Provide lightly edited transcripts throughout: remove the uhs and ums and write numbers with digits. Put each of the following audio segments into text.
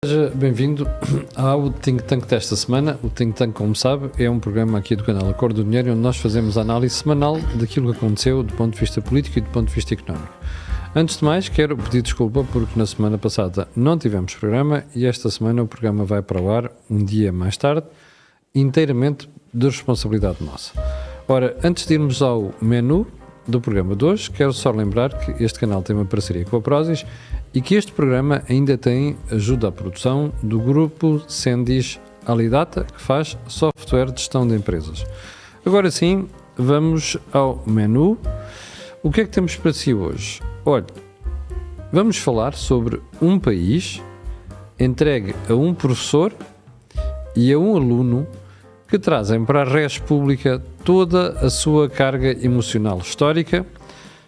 Seja bem-vindo ao Think Tank desta semana. O Think Tank, como sabe, é um programa aqui do canal Acordo do Dinheiro, onde nós fazemos a análise semanal daquilo que aconteceu do ponto de vista político e do ponto de vista económico. Antes de mais, quero pedir desculpa porque na semana passada não tivemos programa e esta semana o programa vai para o ar um dia mais tarde, inteiramente de responsabilidade nossa. Ora, antes de irmos ao menu do programa de hoje, quero só lembrar que este canal tem uma parceria com a Prozis e que este programa ainda tem ajuda à produção do grupo Sendis Alidata, que faz software de gestão de empresas. Agora sim, vamos ao menu. O que é que temos para si hoje? Olha, vamos falar sobre um país entregue a um professor e a um aluno que trazem para a res pública toda a sua carga emocional histórica,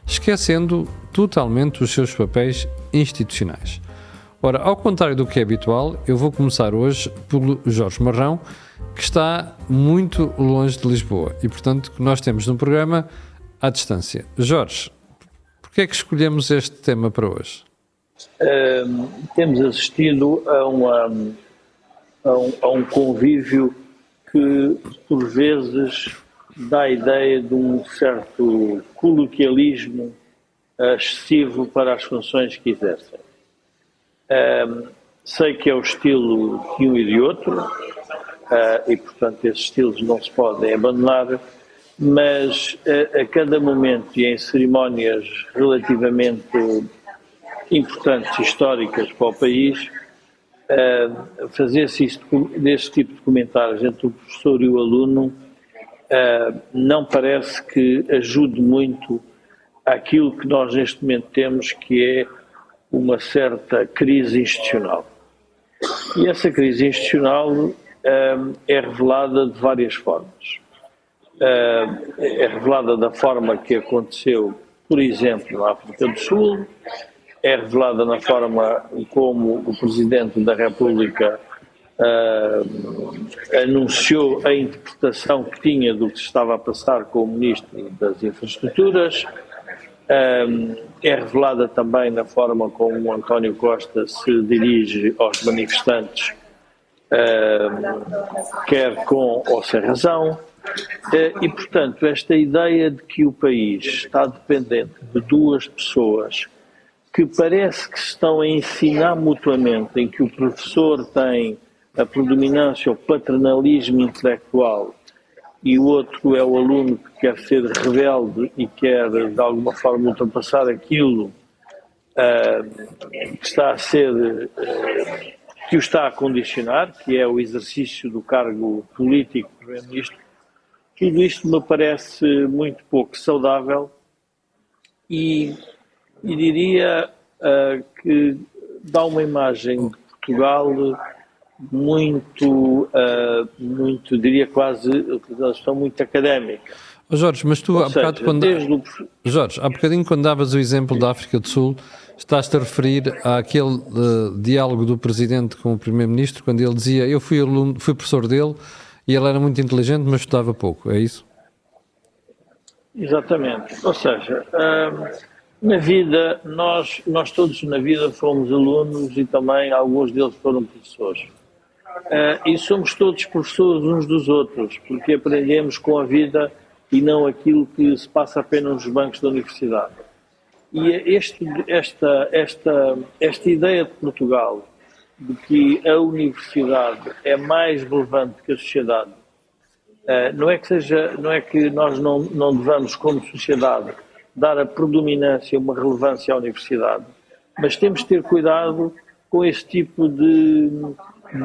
esquecendo totalmente os seus papéis institucionais. Ora, ao contrário do que é habitual, eu vou começar hoje pelo Jorge Marrão, que está muito longe de Lisboa e, portanto, que nós temos no programa à distância. Jorge, porquê é que escolhemos este tema para hoje? Temos assistido a um convívio que, por vezes, dá a ideia de um certo coloquialismo excessivo para as funções que exercem. Sei que é o estilo de um e de outro, e, portanto, esses estilos não se podem abandonar, mas a cada momento e em cerimónias relativamente importantes, históricas para o país, fazer-se desse tipo de comentários entre o professor e o aluno não parece que ajude muito àquilo que nós neste momento temos, que é uma certa crise institucional. E essa crise institucional é revelada de várias formas. É revelada da forma que aconteceu, por exemplo, na África do Sul, é revelada na forma como o Presidente da República anunciou a interpretação que tinha do que se estava a passar com o Ministro das Infraestruturas, é revelada também na forma como o António Costa se dirige aos manifestantes, quer com ou sem razão, e, portanto, esta ideia de que o país está dependente de duas pessoas que parece que se estão a ensinar mutuamente, em que o professor tem a predominância, o paternalismo intelectual, e o outro é o aluno que quer ser rebelde e quer, de alguma forma, ultrapassar aquilo que está a ser, que o está a condicionar, que é o exercício do cargo político de Primeiro-Ministro. Tudo isto me parece muito pouco saudável e diria que dá uma imagem de Portugal muito, diria quase, utilização muito académica. Jorge, mas tu, Jorge, há bocadinho quando davas o exemplo da África do Sul, estás-te a referir àquele diálogo do Presidente com o Primeiro-Ministro, quando ele dizia, eu fui professor dele e ele era muito inteligente, mas estudava pouco, é isso? Exatamente, ou seja, na vida, nós todos na vida fomos alunos e também alguns deles foram professores. E somos todos professores uns dos outros, porque aprendemos com a vida e não aquilo que se passa apenas nos bancos da universidade. E esta ideia de Portugal, de que a universidade é mais relevante que a sociedade, não é que nós não devamos, como sociedade, dar a predominância, uma relevância à universidade, mas temos de ter cuidado com esse tipo de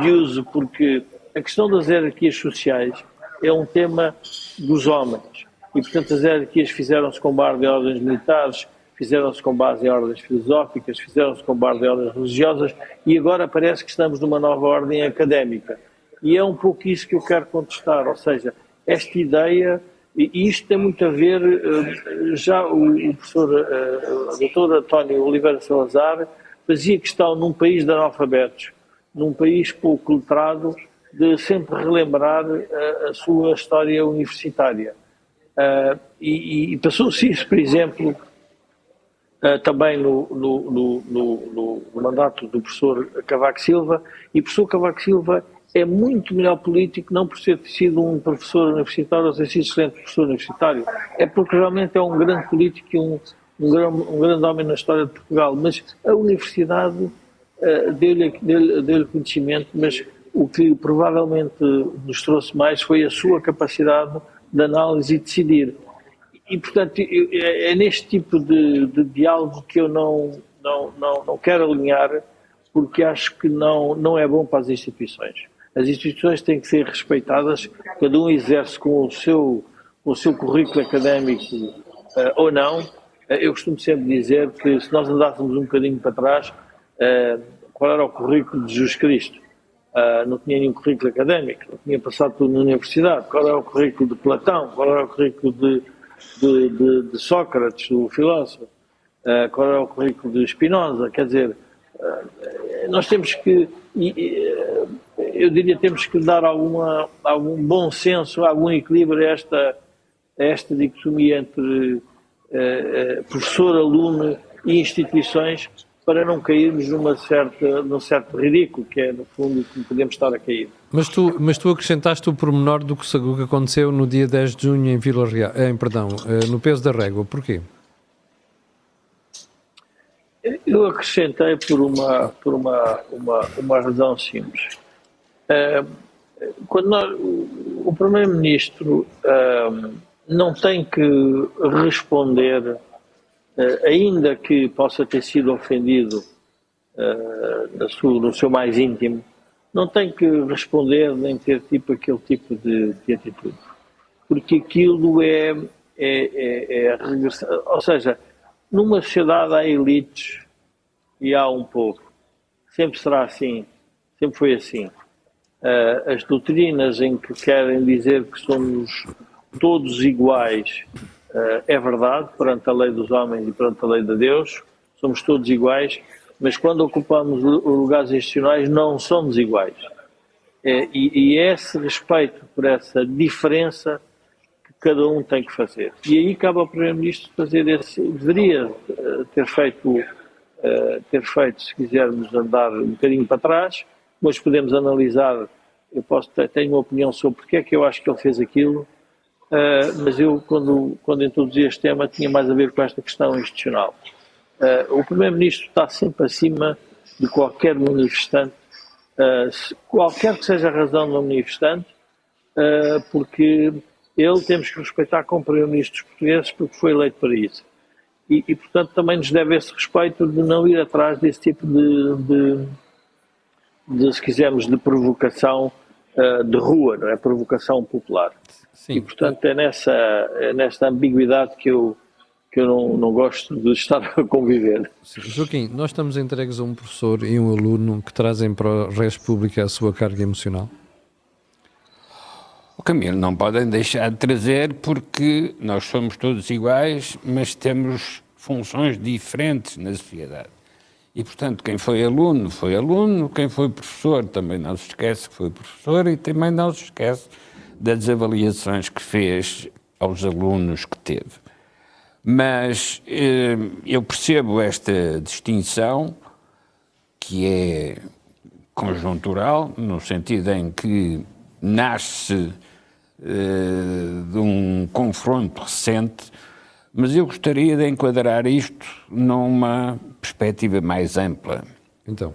uso, porque a questão das hierarquias sociais é um tema dos homens, e portanto as hierarquias fizeram-se com base em ordens militares, fizeram-se com base em ordens filosóficas, fizeram-se com base em ordens religiosas, e agora parece que estamos numa nova ordem académica, e é um pouco isso que eu quero contestar, ou seja, esta ideia. E isto tem muito a ver, já o professor, o doutor António Oliveira Salazar fazia questão num país de analfabetos, num país pouco letrado, de sempre relembrar a sua história universitária. E passou-se isso, por exemplo, também no mandato do professor Cavaco Silva, e o professor Cavaco Silva é muito melhor político, não por ter sido um professor universitário ou ter sido excelente professor universitário, é porque realmente é um grande político e um grande homem na história de Portugal, mas a universidade deu-lhe conhecimento, mas o que provavelmente nos trouxe mais foi a sua capacidade de análise e decidir. E, portanto, é neste tipo de diálogo que eu não quero alinhar, porque acho que não é bom para as instituições. As instituições têm que ser respeitadas, cada um exerce com o seu currículo académico ou não. Eu costumo sempre dizer que se nós andássemos um bocadinho para trás, qual era o currículo de Jesus Cristo? Não tinha nenhum currículo académico, não tinha passado tudo na universidade. Qual era o currículo de Platão? Qual era o currículo de Sócrates, o filósofo? Qual era o currículo de Spinoza? Quer dizer, nós temos que, eu diria, temos que dar algum bom senso, algum equilíbrio a esta dicotomia entre professor, aluno e instituições, para não cairmos num certo ridículo, que é, no fundo, como podemos estar a cair. Mas tu acrescentaste o pormenor do que aconteceu no dia 10 de junho em Vila Real, no Peso da Régua. Porquê? Eu acrescentei por uma razão simples. O Primeiro-Ministro não tem que responder, ainda que possa ter sido ofendido no seu mais íntimo, não tem que responder nem ter aquele tipo de atitude. Porque aquilo é regressar. Ou seja, numa sociedade há elites e há um povo. Sempre será assim. Sempre foi assim. As doutrinas em que querem dizer que somos todos iguais é verdade, perante a lei dos homens e perante a lei de Deus, somos todos iguais, mas quando ocupamos lugares institucionais não somos iguais. E é esse respeito por essa diferença que cada um tem que fazer. E aí cabe ao Primeiro-Ministro deveria ter feito, se quisermos andar um bocadinho para trás, mas podemos analisar, tenho uma opinião sobre porque é que eu acho que ele fez aquilo, mas eu, quando introduzi este tema, tinha mais a ver com esta questão institucional. O Primeiro-Ministro está sempre acima de qualquer manifestante, qualquer que seja a razão do manifestante, porque temos que respeitar como Primeiro-Ministro dos portugueses, porque foi eleito para isso. E, portanto, também nos deve esse respeito de não ir atrás desse tipo de se quisermos, de provocação de rua, não é? Provocação popular. Sim. E, portanto, é nesta ambiguidade que eu não gosto de estar a conviver. Sim. Joaquim, nós estamos entregues a um professor e um aluno que trazem para o Res Pública a sua carga emocional? O Camilo, não podem deixar de trazer, porque nós somos todos iguais, mas temos funções diferentes na sociedade. E, portanto, quem foi aluno, quem foi professor também não se esquece que foi professor, e também não se esquece das avaliações que fez aos alunos que teve. Mas eu percebo esta distinção, que é conjuntural, no sentido em que nasce de um confronto recente, mas eu gostaria de enquadrar isto numa perspectiva mais ampla. Então?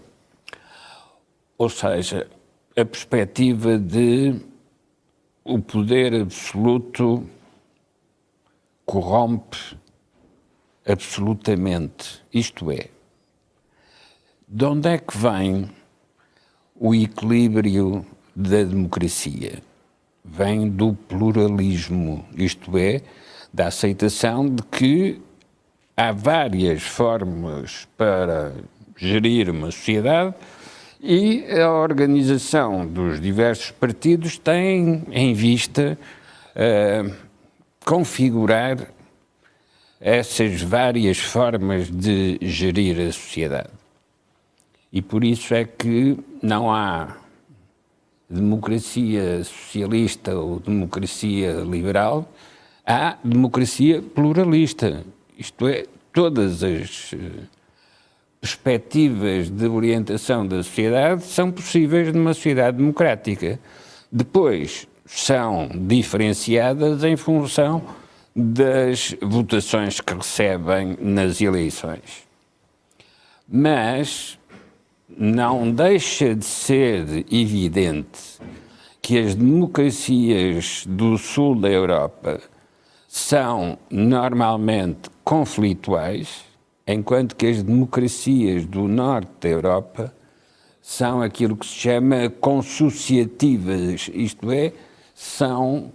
Ou seja, a perspectiva de o poder absoluto corrompe absolutamente. Isto é, de onde é que vem o equilíbrio da democracia? Vem do pluralismo, isto é, da aceitação de que há várias formas para gerir uma sociedade e a organização dos diversos partidos tem em vista configurar essas várias formas de gerir a sociedade. E por isso é que não há democracia socialista ou democracia liberal, há democracia pluralista. Isto é, todas as perspectivas de orientação da sociedade são possíveis numa sociedade democrática. Depois, são diferenciadas em função das votações que recebem nas eleições. Mas não deixa de ser evidente que as democracias do sul da Europa são normalmente conflituais, enquanto que as democracias do norte da Europa são aquilo que se chama consociativas, isto é, são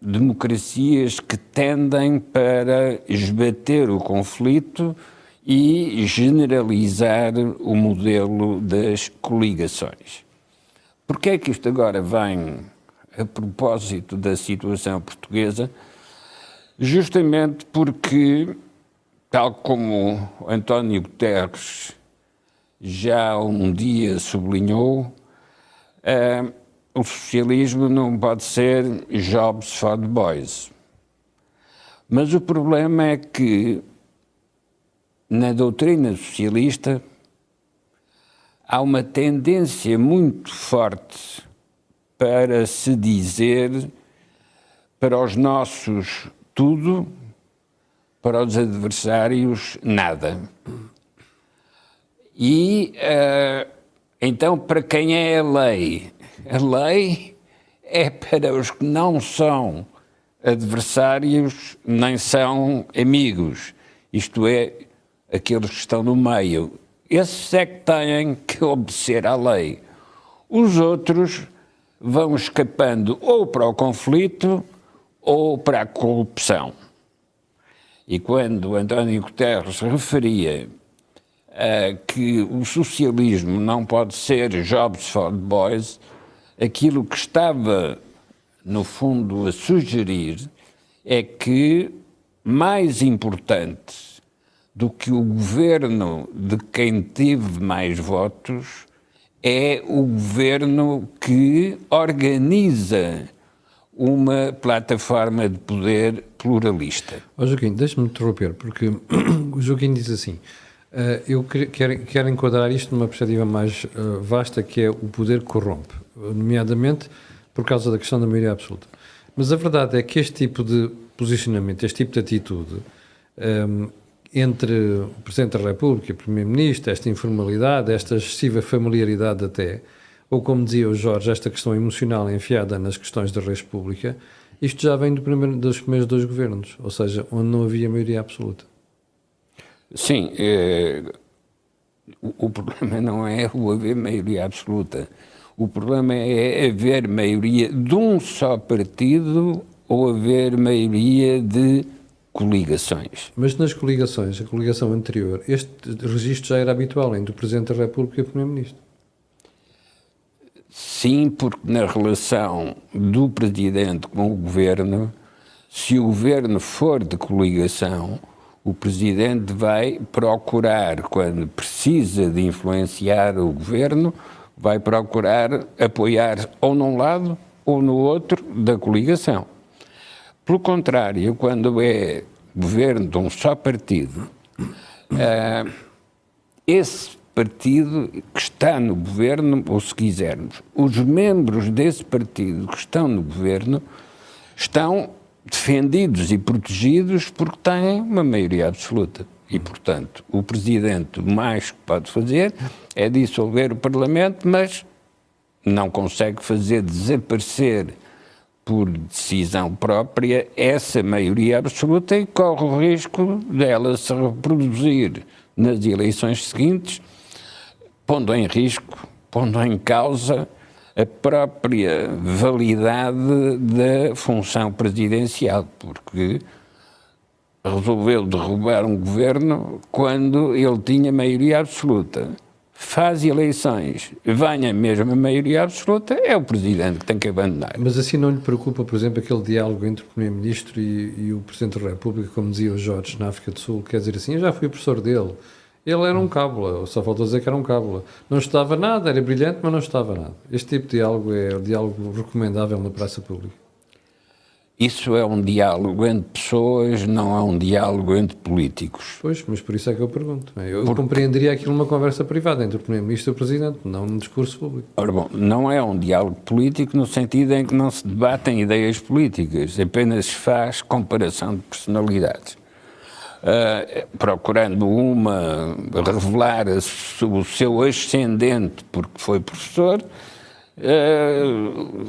democracias que tendem para esbater o conflito e generalizar o modelo das coligações. Porquê é que isto agora vem a propósito da situação portuguesa? Justamente porque, tal como António Guterres já um dia sublinhou, o socialismo não pode ser jobs for the boys. Mas o problema é que, na doutrina socialista, há uma tendência muito forte para se dizer para os nossos tudo, para os adversários nada. E então, para quem é a lei? A lei é para os que não são adversários nem são amigos, isto é, aqueles que estão no meio. Esses é que têm que obedecer à lei. Os outros vão escapando ou para o conflito ou para a corrupção. E quando António Guterres referia que o socialismo não pode ser jobs for the boys, aquilo que estava, no fundo, a sugerir é que, mais importante do que o governo de quem teve mais votos, é o governo que organiza uma plataforma de poder pluralista. Joaquim, deixa-me interromper, porque o Joaquim diz assim, eu quero enquadrar isto numa perspectiva mais vasta, que é o poder corrompe, nomeadamente por causa da questão da maioria absoluta. Mas a verdade é que este tipo de posicionamento, este tipo de atitude, entre o Presidente da República e o Primeiro-Ministro, esta informalidade, esta excessiva familiaridade até, ou como dizia o Jorge, esta questão emocional enfiada nas questões da res pública, isto já vem dos primeiros dois governos, ou seja, onde não havia maioria absoluta. Sim, o problema não é o haver maioria absoluta. O problema é haver maioria de um só partido ou haver maioria de coligações. Mas nas coligações, a coligação anterior, este registro já era habitual entre o Presidente da República e o Primeiro-Ministro. Sim, porque na relação do Presidente com o Governo, se o Governo for de coligação, o Presidente vai procurar, quando precisa de influenciar o Governo, vai procurar apoiar ou num lado ou no outro da coligação. Pelo contrário, quando é governo de um só partido, esse partido que está no governo, ou se quisermos, os membros desse partido que estão no governo estão defendidos e protegidos porque têm uma maioria absoluta. E, portanto, o Presidente o mais que pode fazer é dissolver o Parlamento, mas não consegue fazer desaparecer por decisão própria essa maioria absoluta e corre o risco dela se reproduzir nas eleições seguintes, pondo em risco, pondo em causa a própria validade da função presidencial, porque resolveu derrubar um governo quando ele tinha maioria absoluta. Faz eleições, vem a mesma maioria absoluta, é o Presidente que tem que abandonar. Mas assim não lhe preocupa, por exemplo, aquele diálogo entre o Primeiro-Ministro e o Presidente da República, como dizia o Jorge na África do Sul, quer dizer assim, eu já fui professor dele, ele era um cábula, só faltou dizer que era um cábula. Não estava nada, era brilhante, mas não estava nada. Este tipo de diálogo é o diálogo recomendável na praça pública. Isso é um diálogo entre pessoas, não é um diálogo entre políticos. Pois, mas por isso é que eu pergunto. Eu compreenderia aquilo numa conversa privada entre o Primeiro-Ministro e o Presidente, não num discurso público. Ora bom, não é um diálogo político no sentido em que não se debatem ideias políticas, apenas se faz comparação de personalidades. Procurando uma revelar o seu ascendente porque foi professor,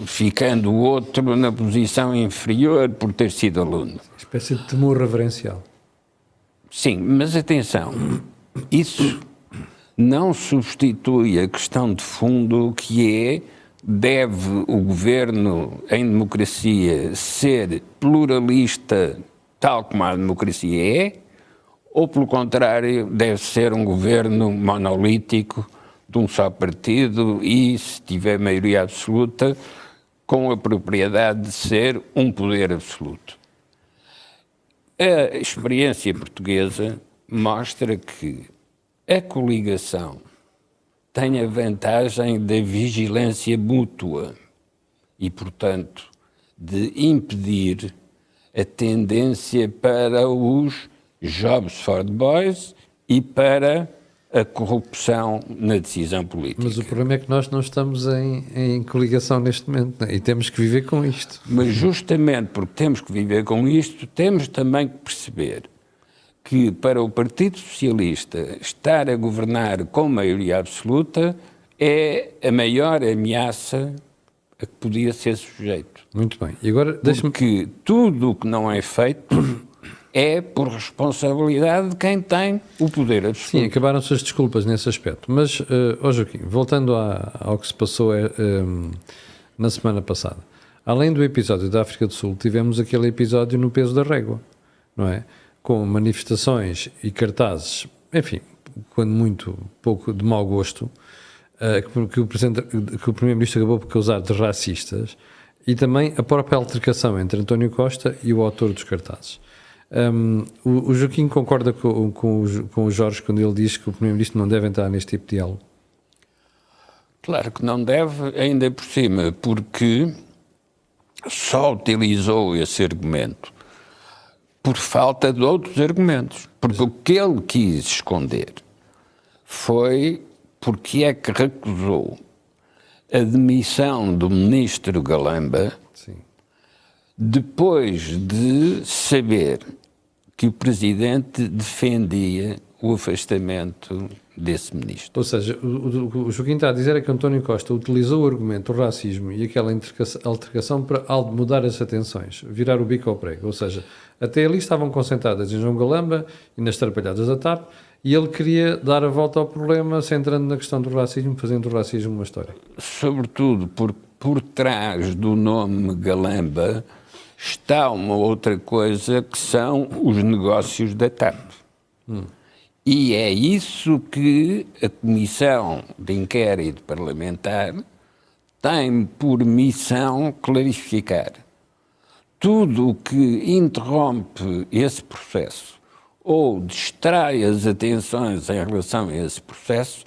ficando o outro na posição inferior por ter sido aluno. Espécie de temor reverencial. Sim, mas atenção, isso não substitui a questão de fundo que é: deve o governo em democracia ser pluralista tal como a democracia é, ou pelo contrário deve ser um governo monolítico de um só partido e, se tiver maioria absoluta, com a propriedade de ser um poder absoluto. A experiência portuguesa mostra que a coligação tem a vantagem da vigilância mútua e, portanto, de impedir a tendência para os jobs for the boys e para a corrupção na decisão política. Mas o problema é que nós não estamos em coligação neste momento, né? E temos que viver com isto. Mas justamente porque temos que viver com isto, temos também que perceber que para o Partido Socialista estar a governar com maioria absoluta é a maior ameaça a que podia ser sujeito. Muito bem. E agora deixa-me... Porque tudo o que não é feito é por responsabilidade de quem tem o poder absoluto. Sim, acabaram-se as desculpas nesse aspecto. Mas, Joaquim, voltando ao que se passou na semana passada. Além do episódio da África do Sul, tivemos aquele episódio no peso da régua, não é? Com manifestações e cartazes, enfim, quando muito pouco de mau gosto, que o Primeiro-Ministro acabou por causar de racistas, e também a própria altercação entre António Costa e o autor dos cartazes. O Joaquim concorda com o Jorge quando ele diz que o Primeiro-Ministro não deve entrar neste tipo de diálogo? Claro que não deve, ainda por cima, porque só utilizou esse argumento por falta de outros argumentos. Porque o que ele quis esconder foi porque é que recusou a demissão do ministro Galamba. Sim. Depois de saber que o Presidente defendia o afastamento desse ministro. Ou seja, o Joaquim está a dizer é que António Costa utilizou o argumento do racismo e aquela altercação para mudar as atenções, virar o bico ao prego. Ou seja, até ali estavam concentradas em João Galamba e nas trapalhadas da TAP, e ele queria dar a volta ao problema, centrando na questão do racismo, fazendo do racismo uma história. Sobretudo porque por trás do nome Galamba está uma outra coisa que são os negócios da TAP. E é isso que a Comissão de Inquérito Parlamentar tem por missão clarificar. Tudo o que interrompe esse processo ou distrai as atenções em relação a esse processo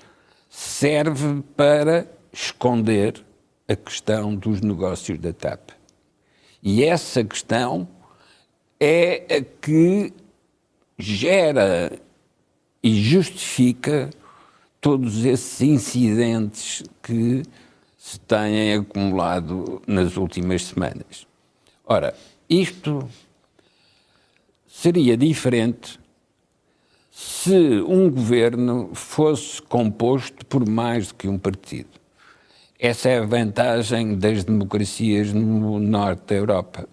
serve para esconder a questão dos negócios da TAP. E essa questão é a que gera e justifica todos esses incidentes que se têm acumulado nas últimas semanas. Ora, isto seria diferente se um governo fosse composto por mais do que um partido. Essa é a vantagem das democracias no norte da Europa.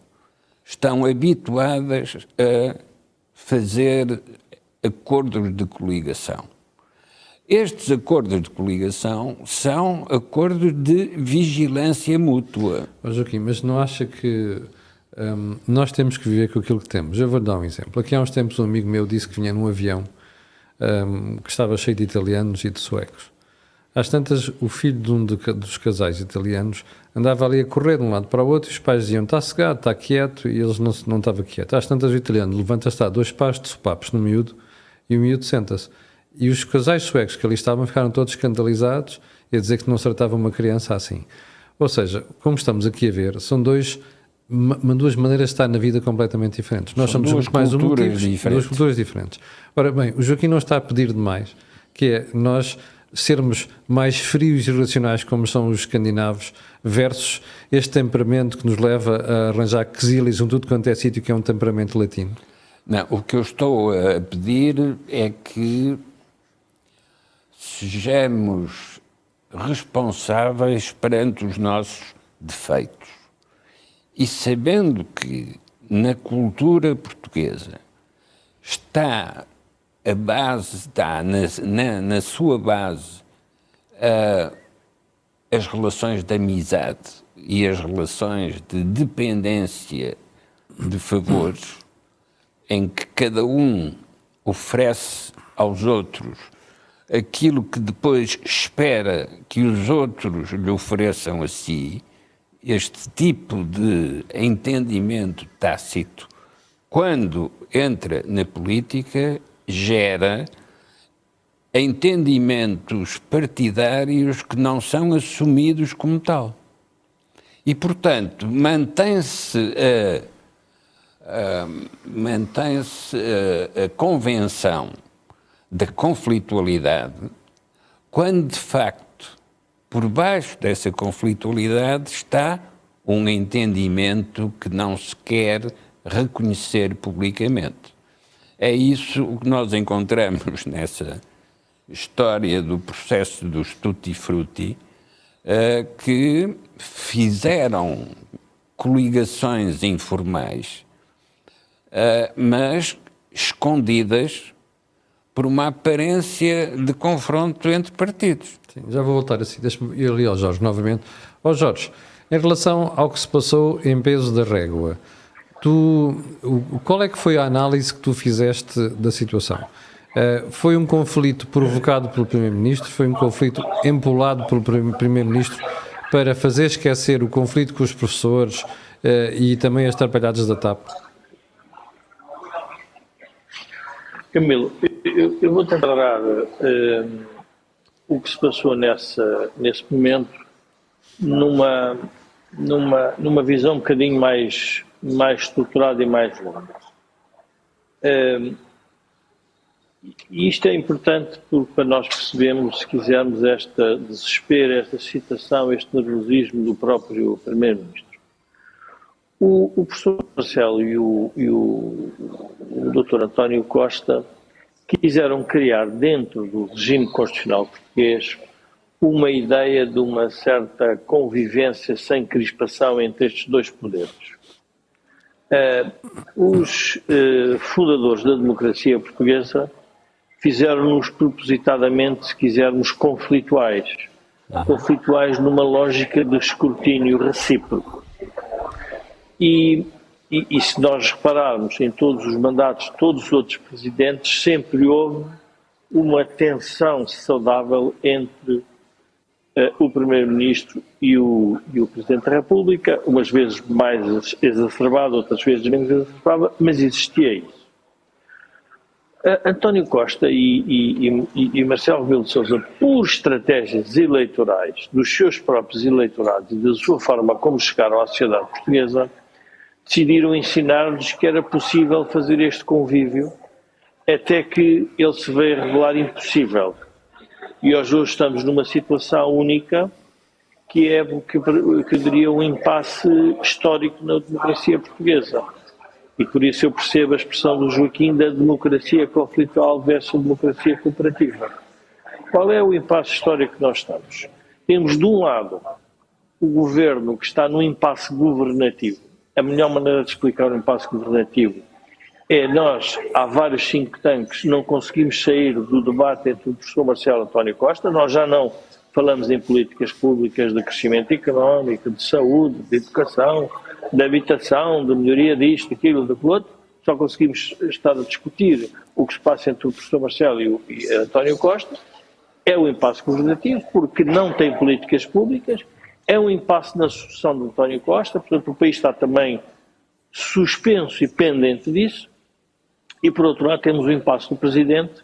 Estão habituadas a fazer acordos de coligação. Estes acordos de coligação são acordos de vigilância mútua. Joaquim, mas não acha que nós temos que viver com aquilo que temos? Eu vou dar um exemplo. Aqui há uns tempos um amigo meu disse que vinha num avião que estava cheio de italianos e de suecos. Às tantas, o filho de um dos casais italianos andava ali a correr de um lado para o outro e os pais diziam: está cegado, está quieto, e eles não estavam quietos. Às tantas, o italiano levanta-se, dá 2 pares de sopapos no miúdo e o miúdo senta-se. E os casais suecos que ali estavam ficaram todos escandalizados e a dizer que não se tratava uma criança assim. Ou seja, como estamos aqui a ver, são dois duas maneiras de estar na vida completamente diferentes. Nós São somos duas muito mais culturas emotivos, diferentes. duas culturas diferentes. Ora bem, o Joaquim não está a pedir demais, que é nós sermos mais frios e racionais, como são os escandinavos, versus este temperamento que nos leva a arranjar quesílias em tudo quanto é sítio, que é um temperamento latino. Não, o que eu estou a pedir é que sejamos responsáveis perante os nossos defeitos. E sabendo que na cultura portuguesa está a base, está na sua base as relações de amizade e as relações de dependência de favores, em que cada um oferece aos outros aquilo que depois espera que os outros lhe ofereçam a si, este tipo de entendimento tácito, quando entra na política, gera entendimentos partidários que não são assumidos como tal. E, portanto, mantém-se a convenção da conflitualidade, quando, de facto, por baixo dessa conflitualidade está um entendimento que não se quer reconhecer publicamente. É isso o que nós encontramos nessa história do processo dos Tutti Frutti, que fizeram coligações informais, mas escondidas por uma aparência de confronto entre partidos. Sim, já vou voltar assim, deixa-me ir ali ao Jorge novamente. Jorge, em relação ao que se passou em Peso da Régua, qual é que foi a análise que tu fizeste da situação? Foi um conflito provocado pelo Primeiro-Ministro? Foi um conflito empolado pelo Primeiro-Ministro para fazer esquecer o conflito com os professores e também as atrapalhadas da TAP? Camilo, eu vou tentar o que se passou nesse momento numa visão um bocadinho mais estruturada e mais longa. E isto é importante para nós percebermos, se quisermos, este desespero, esta excitação, este nervosismo do próprio Primeiro-Ministro. O professor Marcelo e o Dr. António Costa quiseram criar dentro do regime constitucional português uma ideia de uma certa convivência sem crispação entre estes dois poderes. Os fundadores da democracia portuguesa fizeram-nos propositadamente, se quisermos, conflituais numa lógica de escrutínio recíproco. E se nós repararmos em todos os mandatos, todos os outros presidentes, sempre houve uma tensão saudável entre o Primeiro-Ministro e o Presidente da República, umas vezes mais exacerbada, outras vezes menos exacerbada, mas existia isso. António Costa e Marcelo Rebelo de Sousa, por estratégias eleitorais dos seus próprios eleitorados e da sua forma como chegaram à sociedade portuguesa, decidiram ensinar-lhes que era possível fazer este convívio, até que ele se veio a revelar impossível. E hoje estamos numa situação única, que é o que eu diria um impasse histórico na democracia portuguesa. E por isso eu percebo a expressão do Joaquim da democracia conflitual versus democracia cooperativa. Qual é o impasse histórico que nós estamos? Temos, de um lado, o governo que está no impasse governativo. A melhor maneira de explicar o impasse governativo é nós, há vários think tanks, não conseguimos sair do debate entre o professor Marcelo e António Costa. Nós já não falamos em políticas públicas de crescimento económico, de saúde, de educação, de habitação, de melhoria disto, daquilo, daquilo outro. Só conseguimos estar a discutir o que se passa entre o professor Marcelo e António Costa. É o impasse governativo, porque não tem políticas públicas. É um impasse na sucessão de António Costa, portanto o país está também suspenso e pendente disso. E por outro lado temos o impasse do Presidente,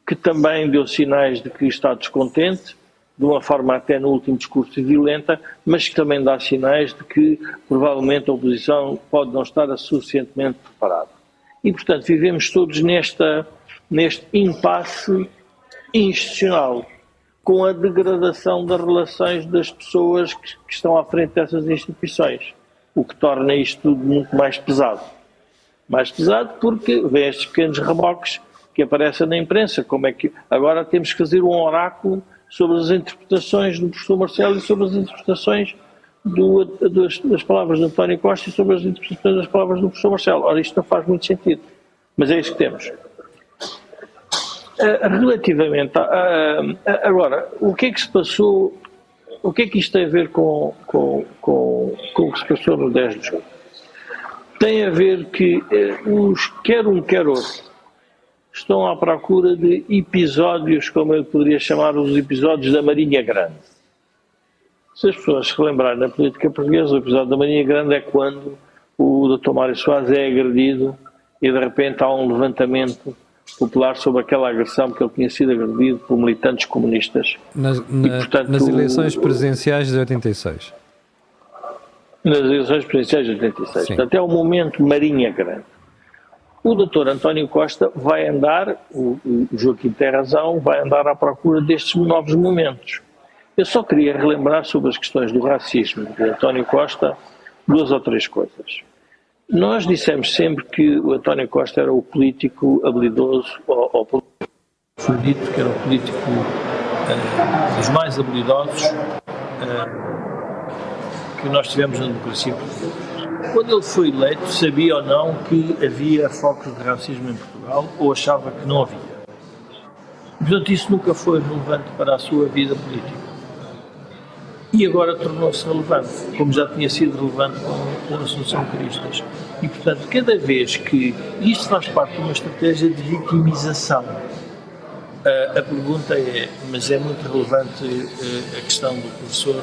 que também deu sinais de que está descontente de uma forma até no último discurso violenta, mas que também dá sinais de que provavelmente a oposição pode não estar suficientemente preparada. E, portanto, vivemos todos neste impasse institucional, com a degradação das relações das pessoas que estão à frente dessas instituições, o que torna isto tudo muito mais pesado. Mais pesado porque vêm estes pequenos reboques que aparecem na imprensa, como é que agora temos que fazer um oráculo sobre as interpretações do professor Marcelo e sobre as interpretações das palavras de António Costa e sobre as interpretações das palavras do professor Marcelo. Ora, isto não faz muito sentido, mas é isso que temos. Relativamente agora, o que é que se passou, o que é que isto tem a ver com o que se passou no 10 de julho? Tem a ver que quer um quer outro estão à procura de episódios, como eu poderia chamar os episódios da Marinha Grande. Se as pessoas se lembrarem na política portuguesa, o episódio da Marinha Grande é quando o Dr. Mário Soares é agredido e de repente há um levantamento popular sobre aquela agressão, porque ele tinha sido agredido por militantes comunistas. Nas eleições presidenciais de 86. Nas eleições presidenciais de 86. Sim. Portanto, é o momento Marinha Grande. O Dr. António Costa vai andar, o Joaquim tem razão, vai andar à procura destes novos momentos. Eu só queria relembrar sobre as questões do racismo de António Costa 2 ou 3 coisas. Nós dissemos sempre que o António Costa era o político habilidoso, ou foi dito que era o político dos mais habilidosos que nós tivemos na democracia portuguesa. Quando ele foi eleito, sabia ou não que havia focos de racismo em Portugal, ou achava que não havia. Portanto, isso nunca foi relevante para a sua vida política. E agora tornou-se relevante, como já tinha sido relevante com a Assunção Cristas. E, portanto, cada vez que isto faz parte de uma estratégia de vitimização, a pergunta é, mas é muito relevante a questão do professor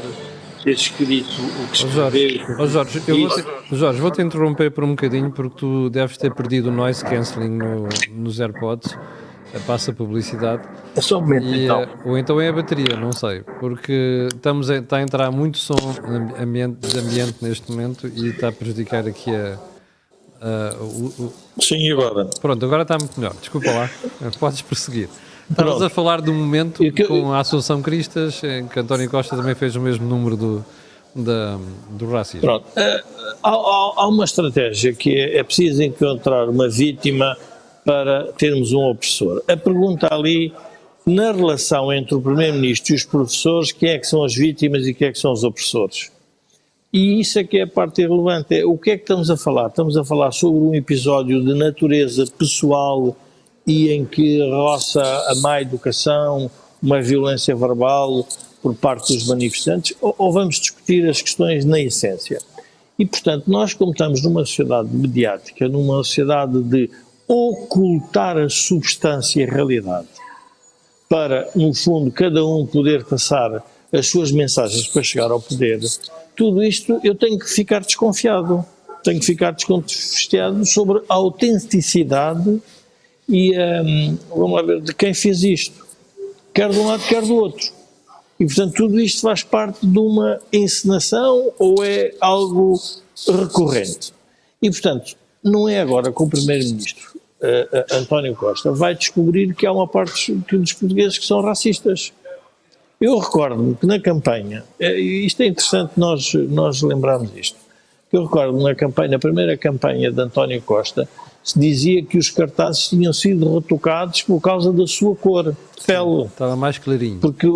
ter escrito o que escreveu. Jorge, vou-te interromper por um bocadinho, porque tu deves ter perdido o noise cancelling nos AirPods. Passa publicidade. É só um momento, então. Ou então é a bateria, não sei, porque está a entrar muito som de ambiente neste momento e está a prejudicar aqui Sim, e agora? Pronto, agora está muito melhor. Desculpa lá, podes prosseguir. Estamos a falar de um momento com a Assunção Cristas, em que António Costa também fez o mesmo número do racismo. Pronto. Há uma estratégia que é preciso encontrar uma vítima para termos um opressor. A pergunta ali, na relação entre o Primeiro-Ministro e os professores, quem é que são as vítimas e quem é que são os opressores? E isso é que é a parte relevante. O que é que estamos a falar? Estamos a falar sobre um episódio de natureza pessoal e em que roça a má educação, uma violência verbal por parte dos manifestantes, ou vamos discutir as questões na essência? E, portanto, nós, como estamos numa sociedade mediática, numa sociedade de ocultar a substância e a realidade, para, no fundo, cada um poder passar as suas mensagens para chegar ao poder, tudo isto eu tenho que ficar desconfiado. Tenho que ficar desconfiado sobre a autenticidade e, vamos lá ver, de quem fez isto. Quer de um lado, quer do outro. E, portanto, tudo isto faz parte de uma encenação ou é algo recorrente? E, portanto, não é agora que o Primeiro-Ministro, António Costa, vai descobrir que há uma parte dos portugueses que são racistas. Eu recordo-me que na campanha, isto é interessante nós lembrarmos isto, eu recordo-me na primeira campanha de António Costa, se dizia que os cartazes tinham sido retocados por causa da sua cor de pele. Estava mais clarinho. Porque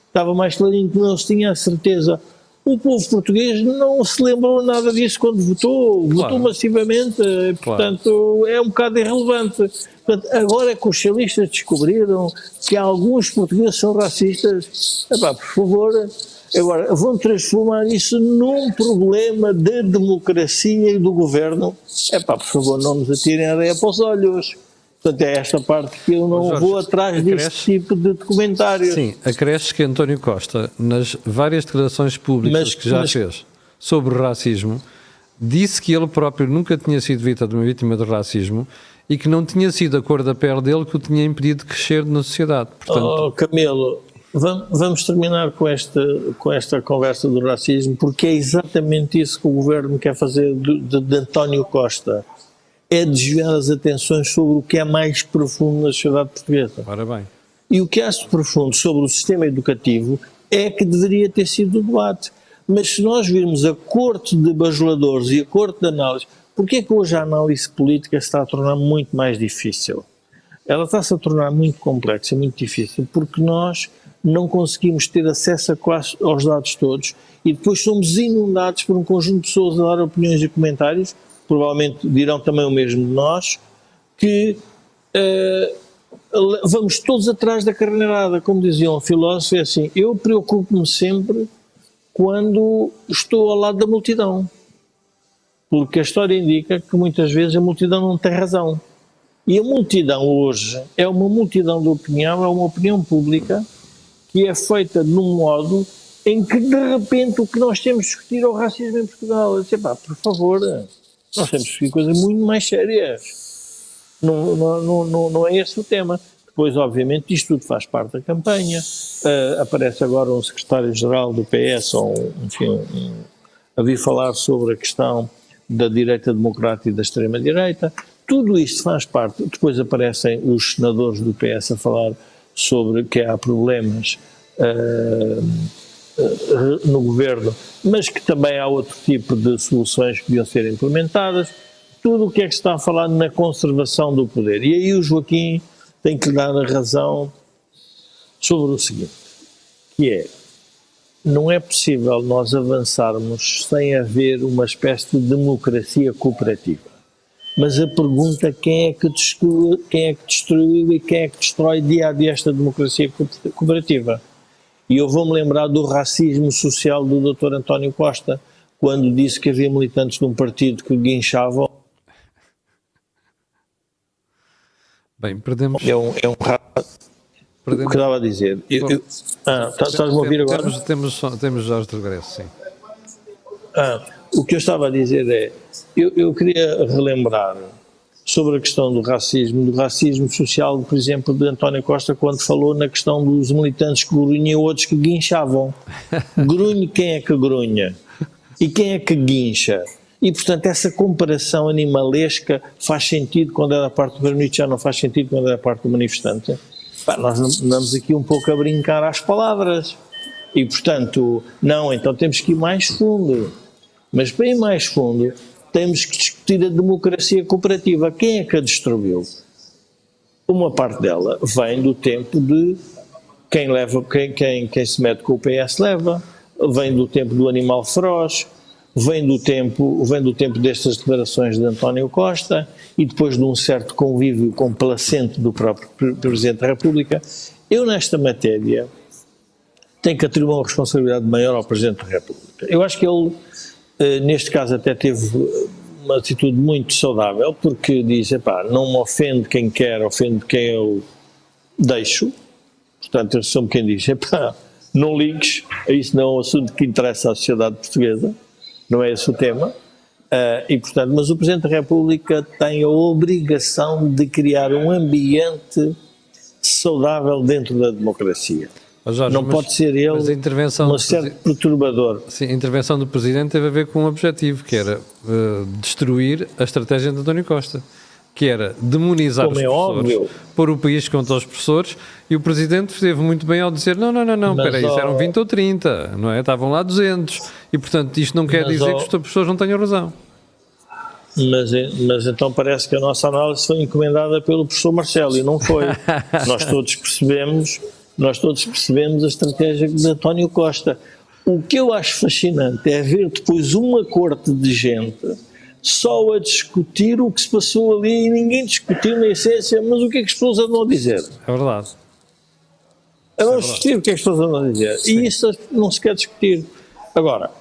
estava mais clarinho, que não se tinha a certeza. O povo português não se lembrou nada disso quando votou, votou massivamente, portanto é um bocado irrelevante. Portanto, agora é que os socialistas descobriram que alguns portugueses são racistas. Epá, por favor, agora vão transformar isso num problema da democracia e do governo. Epá, por favor, não nos atirem areia para os olhos. Portanto, é esta parte que eu não vou atrás deste tipo de documentários. Sim, acresce que António Costa, nas várias declarações públicas que já fez sobre o racismo, disse que ele próprio nunca tinha sido vítima de racismo e que não tinha sido a cor da pele dele que o tinha impedido de crescer na sociedade. Portanto, Camilo, Vamos terminar com esta conversa do racismo, porque é exatamente isso que o governo quer fazer de António Costa. É desviar as atenções sobre o que é mais profundo na sociedade portuguesa. Ora bem. E o que é profundo sobre o sistema educativo é que deveria ter sido o debate. Mas se nós virmos a corte de bajuladores e a corte de análise, porquê é que hoje a análise política se está a tornar muito mais difícil? Ela está-se a tornar muito complexa, muito difícil, porque nós não conseguimos ter acesso aos dados todos e depois somos inundados por um conjunto de pessoas a dar opiniões e comentários, provavelmente dirão também o mesmo de nós, que vamos todos atrás da carneirada, como dizia um filósofo, é assim, eu preocupo-me sempre quando estou ao lado da multidão, porque a história indica que muitas vezes a multidão não tem razão. E a multidão hoje é uma multidão de opinião, é uma opinião pública que é feita de um modo em que de repente o que nós temos de discutir é o racismo em Portugal. Eu disse, por favor, nós temos de discutir coisas muito mais sérias. Não é esse o tema. Depois, obviamente, isto tudo faz parte da campanha. Aparece agora um secretário-geral do PS, a vir falar sobre a questão da direita democrata e da extrema-direita. Tudo isto faz parte. Depois aparecem os senadores do PS a falar sobre que há problemas no governo, mas que também há outro tipo de soluções que deviam ser implementadas. Tudo o que é que se está a falar na conservação do poder. E aí o Joaquim tem que lhe dar a razão sobre o seguinte, que é, não é possível nós avançarmos sem haver uma espécie de democracia cooperativa. Mas a pergunta é quem é que destruiu e quem é que destrói dia a dia esta democracia cooperativa? E eu vou-me lembrar do racismo social do Dr. António Costa, quando disse que havia militantes de um partido que guinchavam. Bem, perdemos. O que eu estava a dizer. Estás-me a ouvir agora? Temos já os de regresso, sim. O que eu estava a dizer é, eu queria relembrar sobre a questão do racismo social, por exemplo, de António Costa, quando falou na questão dos militantes que grunham e outros que guinchavam. Grunhe, quem é que grunha? E quem é que guincha? E, portanto, essa comparação animalesca faz sentido quando é da parte do primeiro-ministro, já não faz sentido quando é da parte do manifestante. Nós andamos aqui um pouco a brincar às palavras. E, portanto, não, então temos que ir mais fundo. Mas para ir mais fundo, temos que discutir a democracia cooperativa. Quem é que a destruiu? Uma parte dela vem do tempo de quem se mete com o PS leva, vem do tempo do animal feroz, vem do tempo destas declarações de António Costa e depois de um certo convívio complacente do próprio Presidente da República. Eu, nesta matéria, tenho que atribuir uma responsabilidade maior ao Presidente da República. Eu acho que ele, neste caso, até teve uma atitude muito saudável, porque diz, não me ofende quem quer, ofende quem eu deixo. Portanto, eu sou quem diz, não ligues, isso não é um assunto que interessa à sociedade portuguesa, não é esse o tema. E, portanto, mas o Presidente da República tem a obrigação de criar um ambiente saudável dentro da democracia. Jorge, não pode ser ele um certo perturbador. Sim, a intervenção do Presidente teve a ver com um objetivo, que era destruir a estratégia de António Costa, que era demonizar os professores, pôr o país contra os professores, e o Presidente esteve muito bem ao dizer, não, espera aí, isso eram 20 ou 30, não é? Estavam lá 200, e portanto isto não quer dizer que os professores não tenham razão. Mas então parece que a nossa análise foi encomendada pelo professor Marcelo, e não foi. Nós todos percebemos a estratégia de António Costa. O que eu acho fascinante é ver depois uma corte de gente só a discutir o que se passou ali e ninguém discutiu na essência, mas o que é que as pessoas andam a dizer? É verdade. Vamos discutir o que é que as pessoas andam a dizer. Sim. E isso não se quer discutir. Agora,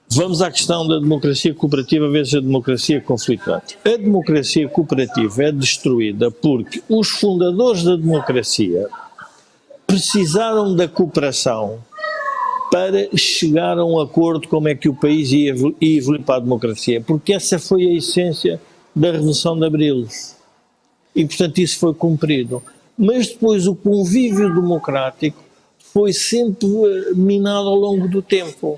vamos à questão da democracia cooperativa versus a democracia conflituante. A democracia cooperativa é destruída porque os fundadores da democracia precisaram da cooperação para chegar a um acordo como é que o país ia evoluir para a democracia, porque essa foi a essência da Revolução de Abril. E, portanto, isso foi cumprido. Mas depois o convívio democrático foi sempre minado ao longo do tempo,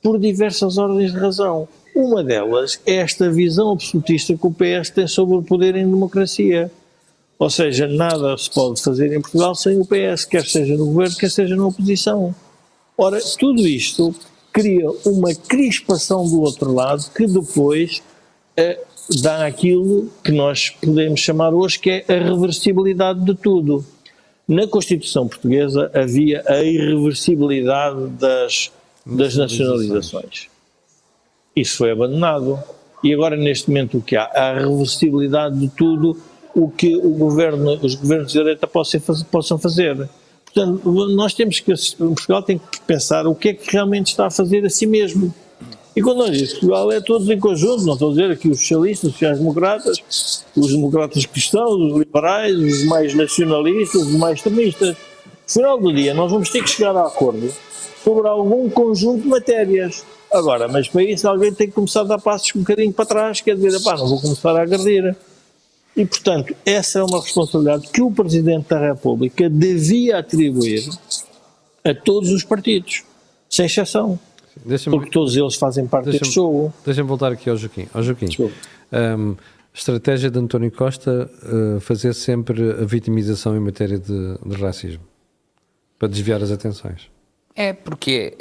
por diversas ordens de razão. Uma delas é esta visão absolutista que o PS tem sobre o poder em democracia. Ou seja, nada se pode fazer em Portugal sem o PS, quer seja no governo, quer seja na oposição. Ora, tudo isto cria uma crispação do outro lado que depois dá aquilo que nós podemos chamar hoje que é a reversibilidade de tudo. Na Constituição Portuguesa havia a irreversibilidade das nacionalizações. Isso foi abandonado. E agora, neste momento, o que há? A reversibilidade de tudo o que os governos de direita possam fazer. Portanto, nós temos que, Portugal tem que pensar o que é que realmente está a fazer a si mesmo. E quando nós dizemos Portugal é todos em conjunto, não estou a dizer aqui os socialistas, os sociais-democratas, os democratas cristãos, os liberais, os mais nacionalistas, os mais extremistas. No final do dia, nós vamos ter que chegar a acordo sobre algum conjunto de matérias. Agora, mas para isso alguém tem que começar a dar passos um bocadinho para trás, quer dizer, não vou começar a agredir. E, portanto, essa é uma responsabilidade que o Presidente da República devia atribuir a todos os partidos, sem exceção. Porque todos eles fazem parte deste jogo. Deixa-me voltar aqui ao Joaquim. Estratégia de António Costa fazer sempre a vitimização em matéria de racismo, para desviar as atenções. É porque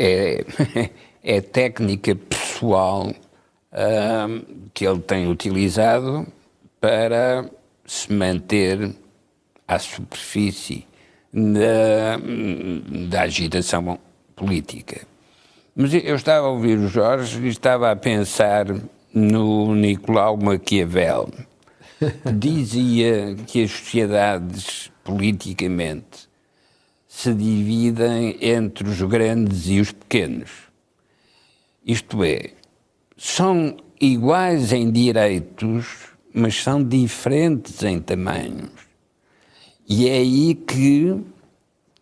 é técnica pessoal que ele tem utilizado para se manter à superfície da agitação política. Mas eu estava a ouvir o Jorge e estava a pensar no Nicolau Maquiavel, que dizia que as sociedades politicamente se dividem entre os grandes e os pequenos. Isto é, são iguais em direitos, mas são diferentes em tamanhos. E é aí que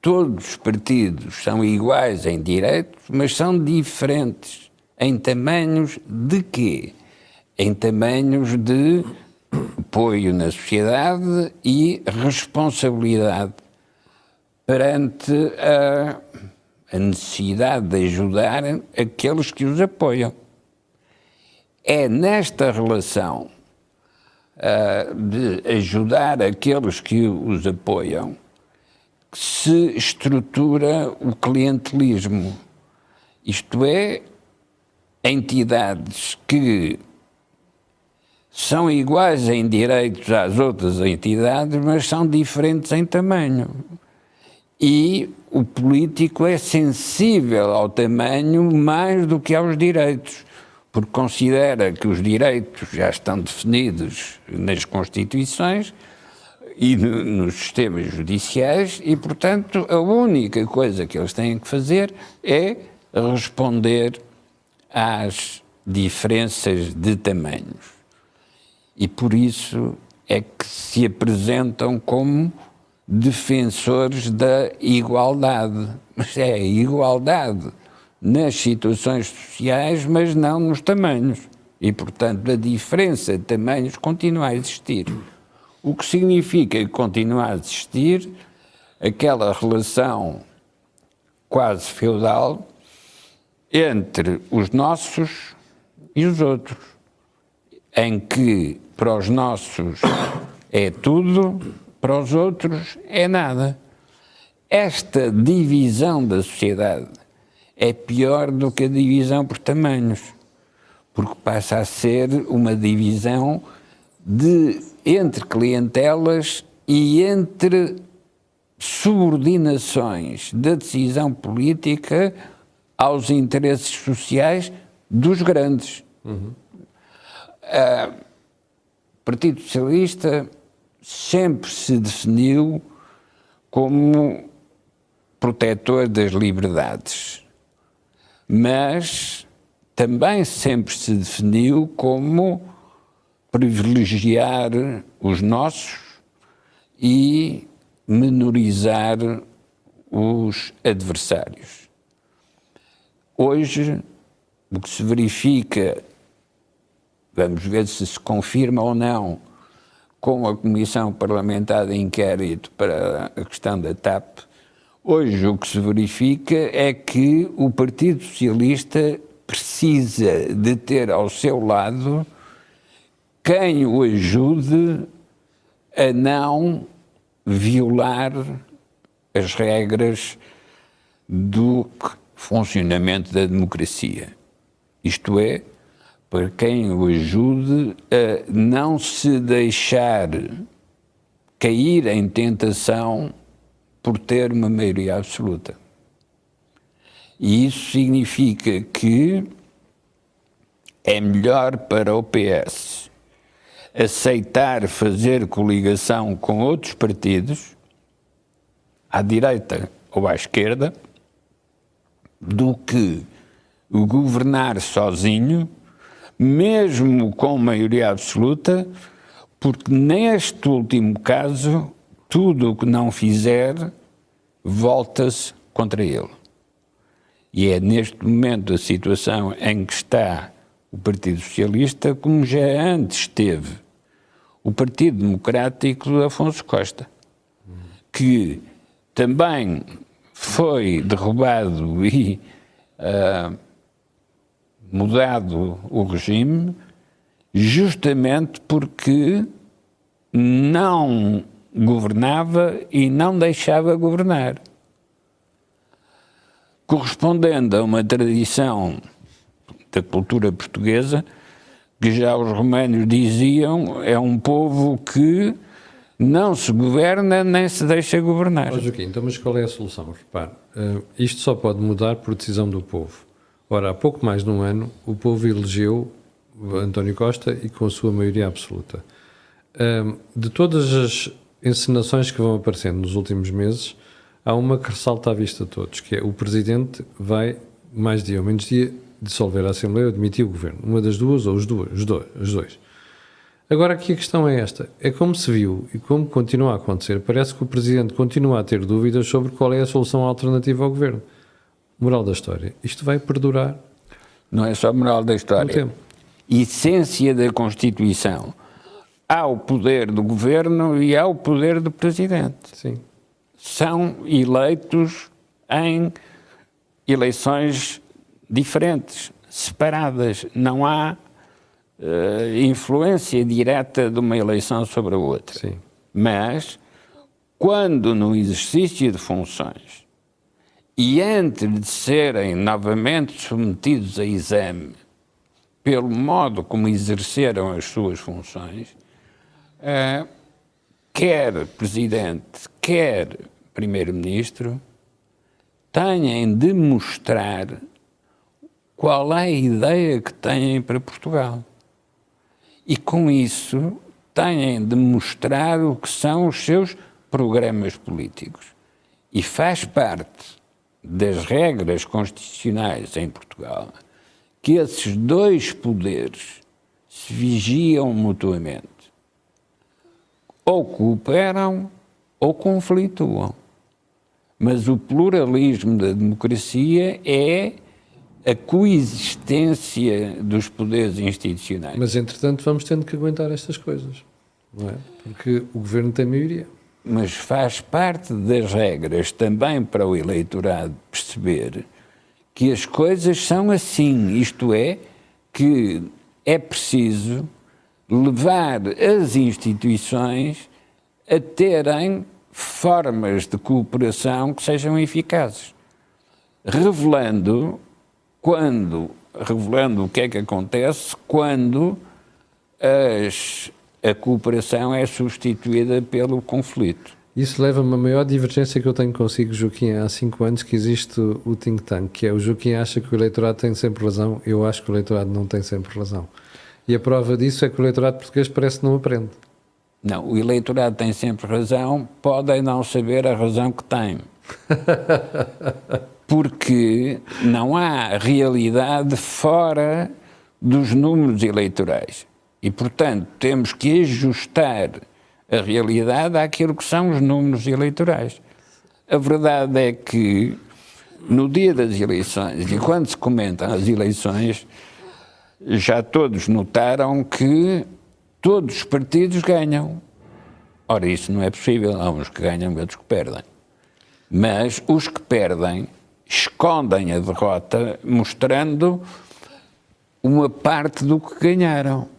todos os partidos são iguais em direitos, mas são diferentes em tamanhos de quê? Em tamanhos de apoio na sociedade e responsabilidade perante a necessidade de ajudar aqueles que os apoiam. É nesta relação de ajudar aqueles que os apoiam que se estrutura o clientelismo. Isto é, entidades que são iguais em direitos às outras entidades, mas são diferentes em tamanho. E o político é sensível ao tamanho mais do que aos direitos, porque considera que os direitos já estão definidos nas Constituições e nos sistemas judiciais e, portanto, a única coisa que eles têm que fazer é responder às diferenças de tamanhos. E por isso é que se apresentam como defensores da igualdade. Mas é a igualdade nas situações sociais, mas não nos tamanhos. E, portanto, a diferença de tamanhos continua a existir. O que significa que continua a existir aquela relação quase feudal entre os nossos e os outros, em que para os nossos é tudo, para os outros é nada. Esta divisão da sociedade é pior do que a divisão por tamanhos, porque passa a ser uma divisão entre clientelas e entre subordinações da decisão política aos interesses sociais dos grandes. O Partido Socialista sempre se definiu como protetor das liberdades, mas também sempre se definiu como privilegiar os nossos e menorizar os adversários. Hoje, o que se verifica, vamos ver se confirma ou não, com a Comissão Parlamentar de Inquérito para a questão da TAP, Hoje o que se verifica é que o Partido Socialista precisa de ter ao seu lado quem o ajude a não violar as regras do funcionamento da democracia. Isto é, para quem o ajude a não se deixar cair em tentação por ter uma maioria absoluta. E isso significa que é melhor para o PS aceitar fazer coligação com outros partidos, à direita ou à esquerda, do que o governar sozinho, mesmo com maioria absoluta, porque neste último caso, tudo o que não fizer volta-se contra ele. E é neste momento a situação em que está o Partido Socialista, como já antes esteve o Partido Democrático de Afonso Costa, que também foi derrubado e mudado o regime, justamente porque não governava e não deixava governar. Correspondendo a uma tradição da cultura portuguesa, que já os romanos diziam, é um povo que não se governa nem se deixa governar. Joaquim, então, mas qual é a solução? Repare, isto só pode mudar por decisão do povo. Ora, há pouco mais de um ano, o povo elegeu António Costa e com a sua maioria absoluta. De todas as encenações que vão aparecendo nos últimos meses, há uma que ressalta à vista de todos, que é o Presidente vai, mais dia ou menos dia, dissolver a Assembleia ou demitir o Governo. Uma das duas ou os dois. Agora aqui a questão é esta, é como se viu e como continua a acontecer, parece que o Presidente continua a ter dúvidas sobre qual é a solução alternativa ao Governo. Moral da história, isto vai perdurar. Não é só moral da história. Essência da Constituição. Há o poder do Governo e há o poder do Presidente. Sim. São eleitos em eleições diferentes, separadas. Não há influência direta de uma eleição sobre a outra. Sim. Mas, quando no exercício de funções e antes de serem novamente submetidos a exame pelo modo como exerceram as suas funções, quer Presidente, quer Primeiro-Ministro, têm de mostrar qual é a ideia que têm para Portugal. E com isso têm de mostrar o que são os seus programas políticos. E faz parte das regras constitucionais em Portugal que esses dois poderes se vigiam mutuamente. Ou cooperam ou conflituam. Mas o pluralismo da democracia é a coexistência dos poderes institucionais. Mas, entretanto, vamos tendo que aguentar estas coisas, não é? Porque o Governo tem maioria. Mas faz parte das regras também para o eleitorado perceber que as coisas são assim, isto é, que é preciso levar as instituições a terem formas de cooperação que sejam eficazes, revelando o que é que acontece quando a cooperação é substituída pelo conflito. Isso leva-me à maior divergência que eu tenho consigo, Joaquim, há 5 anos que existe o think tank, que é o Joaquim acha que o eleitorado tem sempre razão, eu acho que o eleitorado não tem sempre razão. E a prova disso é que o eleitorado português parece que não aprende. Não, o eleitorado tem sempre razão, podem não saber a razão que tem. Porque não há realidade fora dos números eleitorais. E, portanto, temos que ajustar a realidade àquilo que são os números eleitorais. A verdade é que, no dia das eleições, e quando se comentam as eleições, já todos notaram que todos os partidos ganham. Ora, isso não é possível. Há uns que ganham e outros que perdem. Mas os que perdem escondem a derrota mostrando uma parte do que ganharam.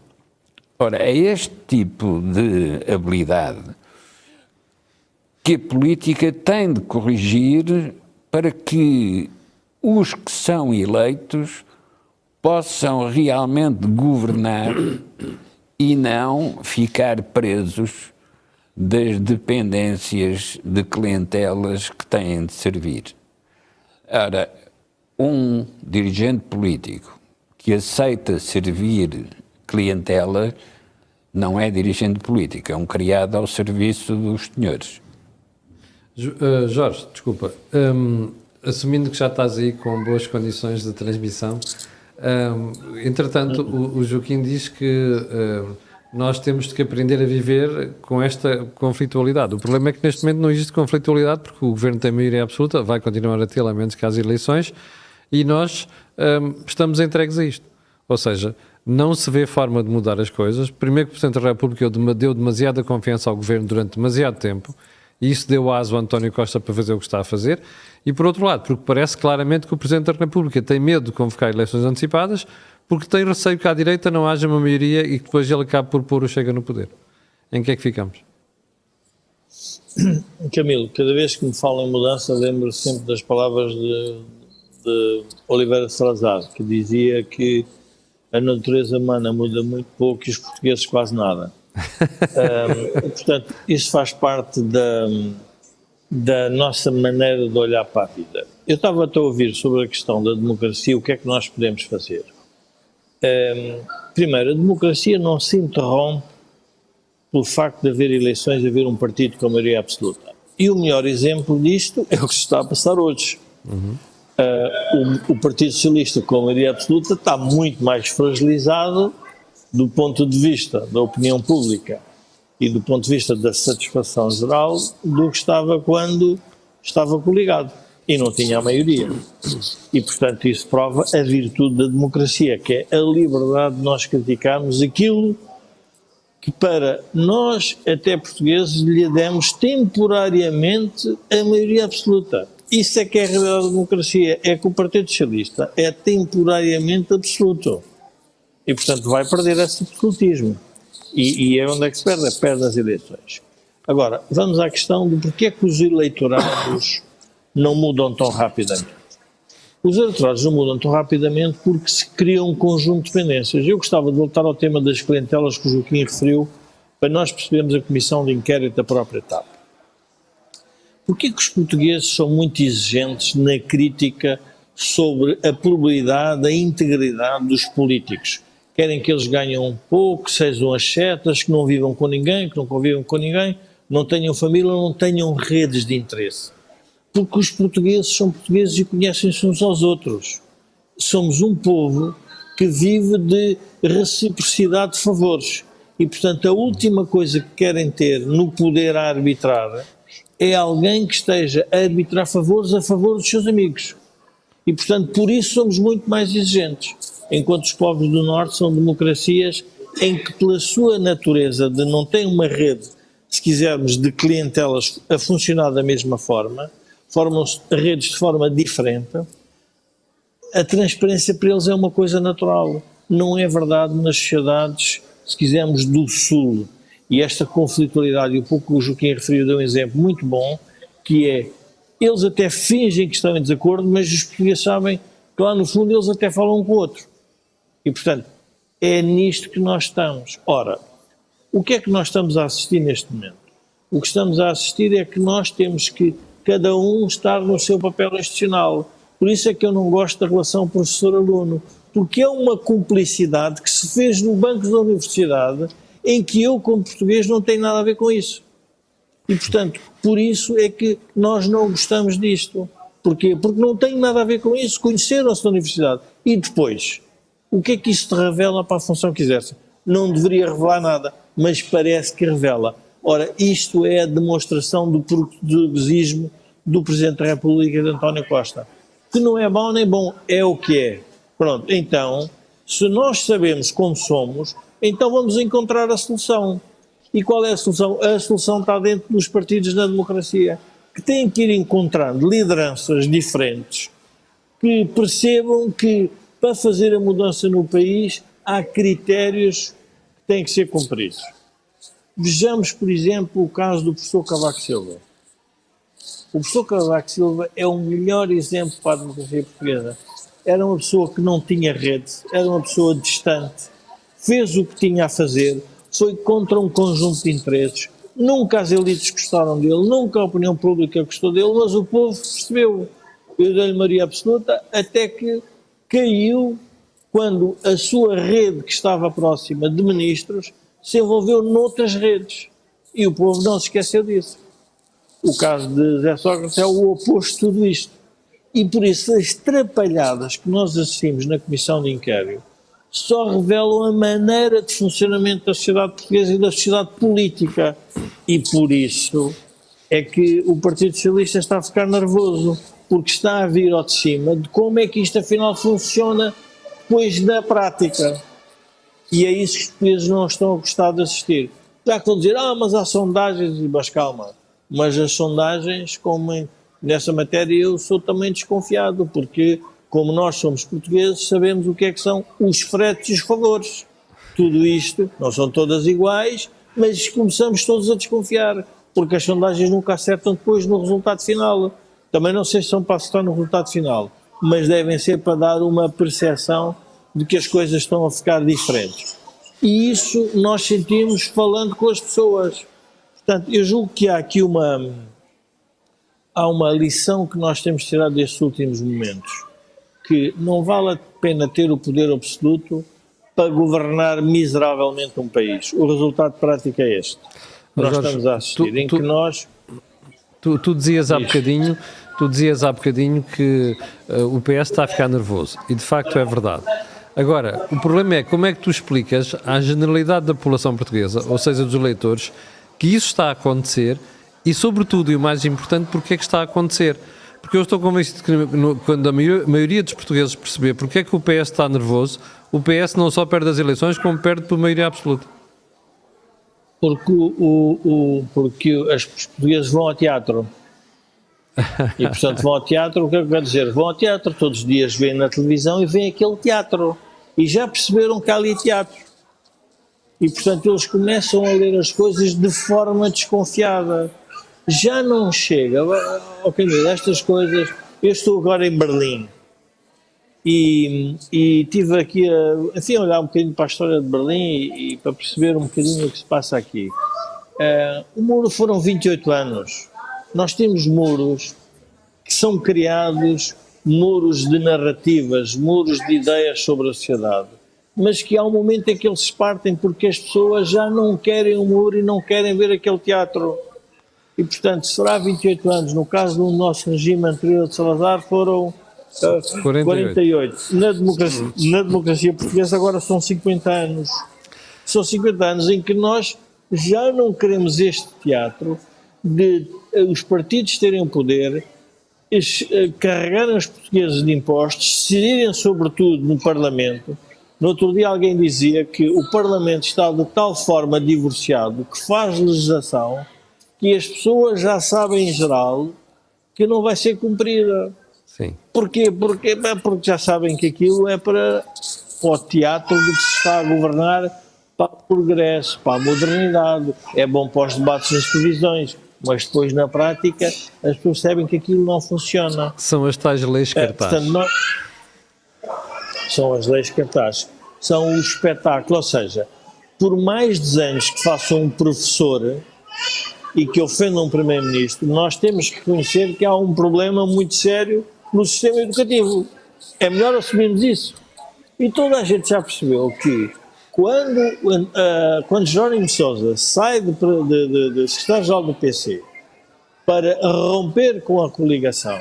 Ora, é este tipo de habilidade que a política tem de corrigir para que os que são eleitos possam realmente governar e não ficar presos das dependências de clientelas que têm de servir. Ora, um dirigente político que aceita servir clientela não é dirigente político, é um criado ao serviço dos senhores. Jorge, desculpa, assumindo que já estás aí com boas condições de transmissão, entretanto o Joaquim diz que nós temos que aprender a viver com esta conflitualidade. O problema é que neste momento não existe conflitualidade porque o Governo tem maioria absoluta, vai continuar a ter, a menos que haja eleições, e nós estamos entregues a isto. Ou seja, não se vê forma de mudar as coisas. Primeiro que o Presidente da República deu demasiada confiança ao Governo durante demasiado tempo, e isso deu aso ao António Costa para fazer o que está a fazer, e por outro lado, porque parece claramente que o Presidente da República tem medo de convocar eleições antecipadas, porque tem receio que à direita não haja uma maioria e que depois ele acabe por pôr o Chega no poder. Em que é que ficamos? Camilo, cada vez que me falam em mudança, lembro sempre das palavras de Oliveira Salazar, que dizia que a natureza humana muda muito pouco e os portugueses quase nada. Portanto, isso faz parte da nossa maneira de olhar para a vida. Eu estava a ouvir sobre a questão da democracia, o que é que nós podemos fazer. Primeiro, a democracia não se interrompe pelo facto de haver eleições e haver um partido com a maioria absoluta. E o melhor exemplo disto é o que se está a passar hoje. O Partido Socialista com a maioria absoluta está muito mais fragilizado do ponto de vista da opinião pública e do ponto de vista da satisfação geral do que estava quando estava coligado e não tinha a maioria. E, portanto, isso prova a virtude da democracia, que é a liberdade de nós criticarmos aquilo que para nós, até portugueses, lhe demos temporariamente a maioria absoluta. Isso é que é a realidade da democracia, é que o Partido Socialista é temporariamente absoluto. E, portanto, vai perder esse absolutismo. E é onde é que se perde? Perde as eleições. Agora, vamos à questão de porque é que os eleitorados não mudam tão rapidamente. Os eleitorados não mudam tão rapidamente porque se cria um conjunto de dependências. Eu gostava de voltar ao tema das clientelas que o Joaquim referiu, para nós percebermos a comissão de inquérito da própria TAP. Porquê que os portugueses são muito exigentes na crítica sobre a probabilidade, a integridade dos políticos? Querem que eles ganhem um pouco, que sejam as setas, que não vivam com ninguém, que não convivam com ninguém, não tenham família, não tenham redes de interesse. Porque os portugueses são portugueses e conhecem-se uns aos outros. Somos um povo que vive de reciprocidade de favores. E, portanto, a última coisa que querem ter no poder a arbitrar é alguém que esteja a arbitrar favores a favor dos seus amigos. E, portanto, por isso somos muito mais exigentes. Enquanto os povos do Norte são democracias em que, pela sua natureza de não ter uma rede, se quisermos, de clientelas a funcionar da mesma forma, formam-se redes de forma diferente, a transparência para eles é uma coisa natural. Não é verdade nas sociedades, se quisermos, do Sul. E esta conflitualidade, e um pouco o Joaquim referiu, deu um exemplo muito bom, que é, eles até fingem que estão em desacordo, mas os portugueses sabem que lá no fundo eles até falam um com o outro. E, portanto, é nisto que nós estamos. Ora, o que é que nós estamos a assistir neste momento? O que estamos a assistir é que nós temos que cada um estar no seu papel institucional. Por isso é que eu não gosto da relação professor-aluno, porque é uma cumplicidade que se fez no banco da universidade em que eu, como português, não tenho nada a ver com isso. E, portanto, por isso é que nós não gostamos disto. Porquê? Porque não tem nada a ver com isso. Conheceram-se na universidade. E depois, o que é que isso te revela para a função que exerce? Não deveria revelar nada, mas parece que revela. Ora, isto é a demonstração do portuguesismo do Presidente da República, de António Costa. Que não é mau nem bom, é o que é. Pronto, então, se nós sabemos como somos, então vamos encontrar a solução. E qual é a solução? A solução está dentro dos partidos na democracia. que têm que ir encontrando lideranças diferentes que percebam que para fazer a mudança no país há critérios que têm que ser cumpridos. Vejamos, por exemplo, o caso do professor Cavaco Silva. O professor Cavaco Silva é o melhor exemplo para a democracia portuguesa. Era uma pessoa que não tinha rede, era uma pessoa distante, fez o que tinha a fazer, foi contra um conjunto de interesses. Nunca as elites gostaram dele, nunca a opinião pública gostou dele, mas o povo percebeu. Eu dei-lhe maioria absoluta até que caiu quando a sua rede, que estava próxima de ministros, se envolveu noutras redes. E o povo não se esqueceu disso. O caso de José Sócrates é o oposto de tudo isto. E por isso as trapalhadas que nós assistimos na Comissão de Inquérito só revelam a maneira de funcionamento da sociedade portuguesa e da sociedade política. E por isso é que o Partido Socialista está a ficar nervoso, porque está a vir ao de cima de como é que isto afinal funciona depois na prática. E é isso que os portugueses não estão a gostar de assistir. Já que vão dizer, mas há sondagens, mas calma. Mas as sondagens, como nessa matéria, eu sou também desconfiado, porque como nós somos portugueses, sabemos o que é que são os fretes e os favores. Tudo isto, não são todas iguais, mas começamos todos a desconfiar, porque as sondagens nunca acertam depois no resultado final. Também não sei se são para acertar no resultado final, mas devem ser para dar uma percepção de que as coisas estão a ficar diferentes. E isso nós sentimos falando com as pessoas. Portanto, eu julgo que há aqui uma lição que nós temos tirado destes últimos momentos, que não vale a pena ter o poder absoluto para governar miseravelmente um país. O resultado prático é este. Nós Jorge, estamos a assistir, em que nós... Tu dizias há bocadinho que o PS está a ficar nervoso, e de facto é verdade. Agora, o problema é como é que tu explicas à generalidade da população portuguesa, ou seja, dos eleitores, que isso está a acontecer e, sobretudo, e o mais importante, porque é que está a acontecer. Porque eu estou convencido que quando a maioria dos portugueses perceber porque é que o PS está nervoso, o PS não só perde as eleições, como perde por maioria absoluta. Porque, porque os portugueses vão ao teatro. E, portanto, vão ao teatro, o que é que eu quero dizer? Vão ao teatro, todos os dias veem na televisão e veem aquele teatro. E já perceberam que há ali teatro. E, portanto, eles começam a ler as coisas de forma desconfiada. Já não chega, ok, estas coisas... Eu estou agora em Berlim e tive aqui a olhar um bocadinho para a história de Berlim e para perceber um bocadinho o que se passa aqui. O muro foram 28 anos. Nós temos muros que são criados, muros de narrativas, muros de ideias sobre a sociedade, mas que há um momento em que eles se partem porque as pessoas já não querem o muro e não querem ver aquele teatro. E, portanto, será 28 anos. No caso do nosso regime anterior de Salazar foram 48. Na democracia portuguesa agora são 50 anos. São 50 anos em que nós já não queremos este teatro de os partidos terem o poder, carregarem os portugueses de impostos, decidirem sobretudo no Parlamento. No outro dia alguém dizia que o Parlamento está de tal forma divorciado que faz legislação que as pessoas já sabem em geral que não vai ser cumprida. Sim. Porquê? Porque já sabem que aquilo é para o teatro de que se está a governar, para o progresso, para a modernidade, é bom para os debates nas televisões, mas depois na prática as pessoas sabem que aquilo não funciona. São as tais leis cartaz. Portanto, são as leis cartaz. São o espetáculo, ou seja, por mais desenhos que faça um professor e que ofendam um primeiro-ministro, nós temos que reconhecer que há um problema muito sério no sistema educativo. É melhor assumirmos isso. E toda a gente já percebeu que quando Jerónimo de Sousa sai de secretário-geral do PC para romper com a coligação,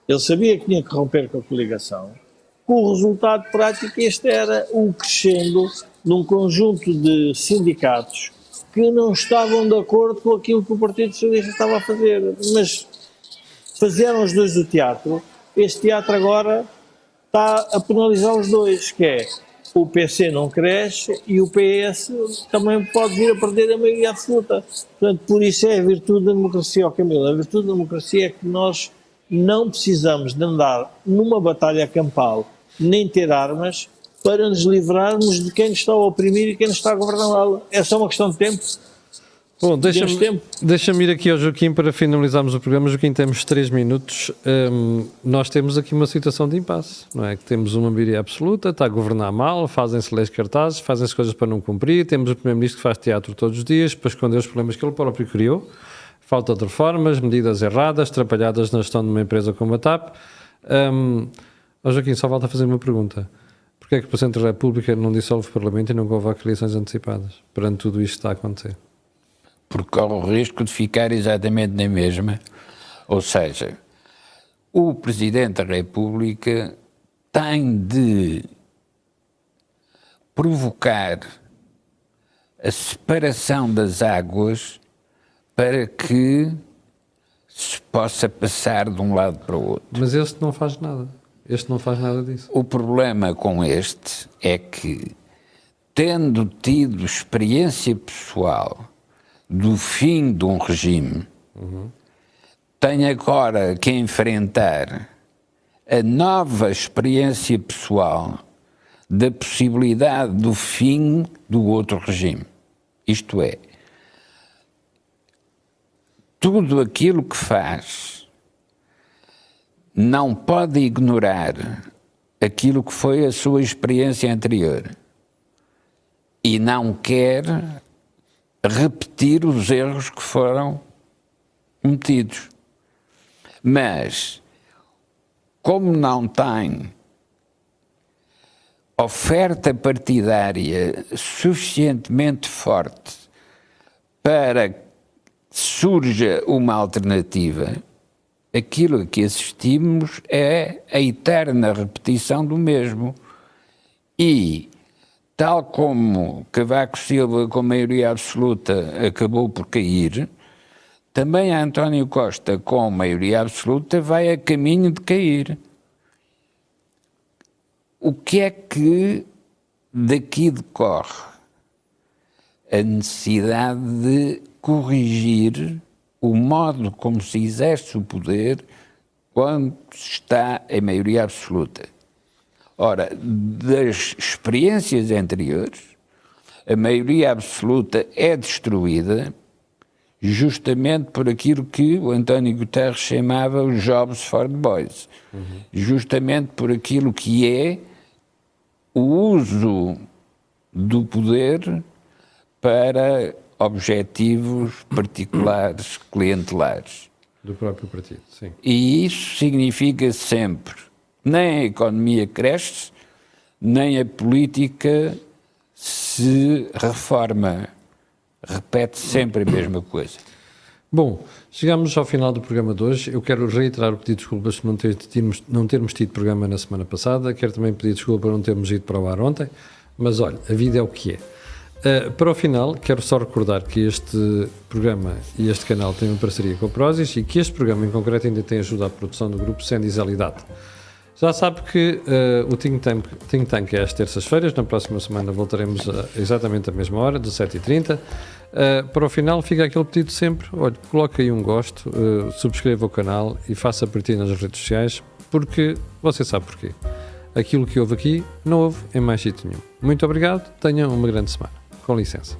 ele sabia que tinha que romper com a coligação, o resultado prático este era um crescendo num conjunto de sindicatos que não estavam de acordo com aquilo que o Partido Socialista estava a fazer, mas fizeram os dois do teatro. Este teatro agora está a penalizar os dois, que é o PC não cresce e o PS também pode vir a perder a maioria absoluta. Portanto, por isso é a virtude da democracia, ó Camilo. A virtude da democracia é que nós não precisamos de andar numa batalha campal, nem ter armas, para nos livrarmos de quem nos está a oprimir e quem nos está a governá-la. É só uma questão de tempo. Bom, deixa-me ir aqui ao Joaquim para finalizarmos o programa. Joaquim, temos 3 minutos. Nós temos aqui uma situação de impasse, não é? Que temos uma maioria absoluta, está a governar mal, fazem-se leis cartazes, fazem-se coisas para não cumprir, temos o Primeiro-Ministro que faz teatro todos os dias para esconder os problemas que ele próprio criou, falta de reformas, medidas erradas, atrapalhadas na gestão de uma empresa como a TAP. Joaquim, só falta fazer uma pergunta. Porquê é que o Presidente da República não dissolve o Parlamento e não convoca eleições antecipadas, perante tudo isto que está a acontecer? Porque corre o risco de ficar exatamente na mesma. Ou seja, o Presidente da República tem de provocar a separação das águas para que se possa passar de um lado para o outro. Mas este não faz nada. Este não faz nada disso. O problema com este é que, tendo tido experiência pessoal do fim de um regime, tem agora que enfrentar a nova experiência pessoal da possibilidade do fim do outro regime. Isto é, tudo aquilo que faz não pode ignorar aquilo que foi a sua experiência anterior e não quer repetir os erros que foram cometidos. Mas, como não tem oferta partidária suficientemente forte para que surja uma alternativa, aquilo a que assistimos é a eterna repetição do mesmo. E, tal como Cavaco Silva, com maioria absoluta, acabou por cair, também António Costa, com maioria absoluta, vai a caminho de cair. O que é que daqui decorre? A necessidade de corrigir o modo como se exerce o poder quando se está em maioria absoluta. Ora, das experiências anteriores, a maioria absoluta é destruída justamente por aquilo que o António Guterres chamava os jobs for the boys. Justamente por aquilo que é o uso do poder para objetivos particulares, clientelares. Do próprio partido, sim. E isso significa sempre, nem a economia cresce, nem a política se reforma. Repete sempre a mesma coisa. Bom, chegamos ao final do programa de hoje. Eu quero reiterar o pedido de desculpas por não termos tido programa na semana passada. Quero também pedir desculpa por não termos ido para o ar ontem. Mas olha, a vida é o que é. Para o final, quero só recordar que este programa e este canal têm uma parceria com a Prozis e que este programa em concreto ainda tem ajuda à produção do grupo Sendisel e Data. Já sabe que o Think Tank é às terças-feiras. Na próxima semana voltaremos exatamente à mesma hora, 17h30. Para o final fica aquele pedido sempre. Olha, coloque aí um gosto, subscreva o canal e faça partilha nas redes sociais, porque você sabe porquê. Aquilo que houve aqui não houve em mais sítio nenhum. Muito obrigado, tenham uma grande semana. Com licença.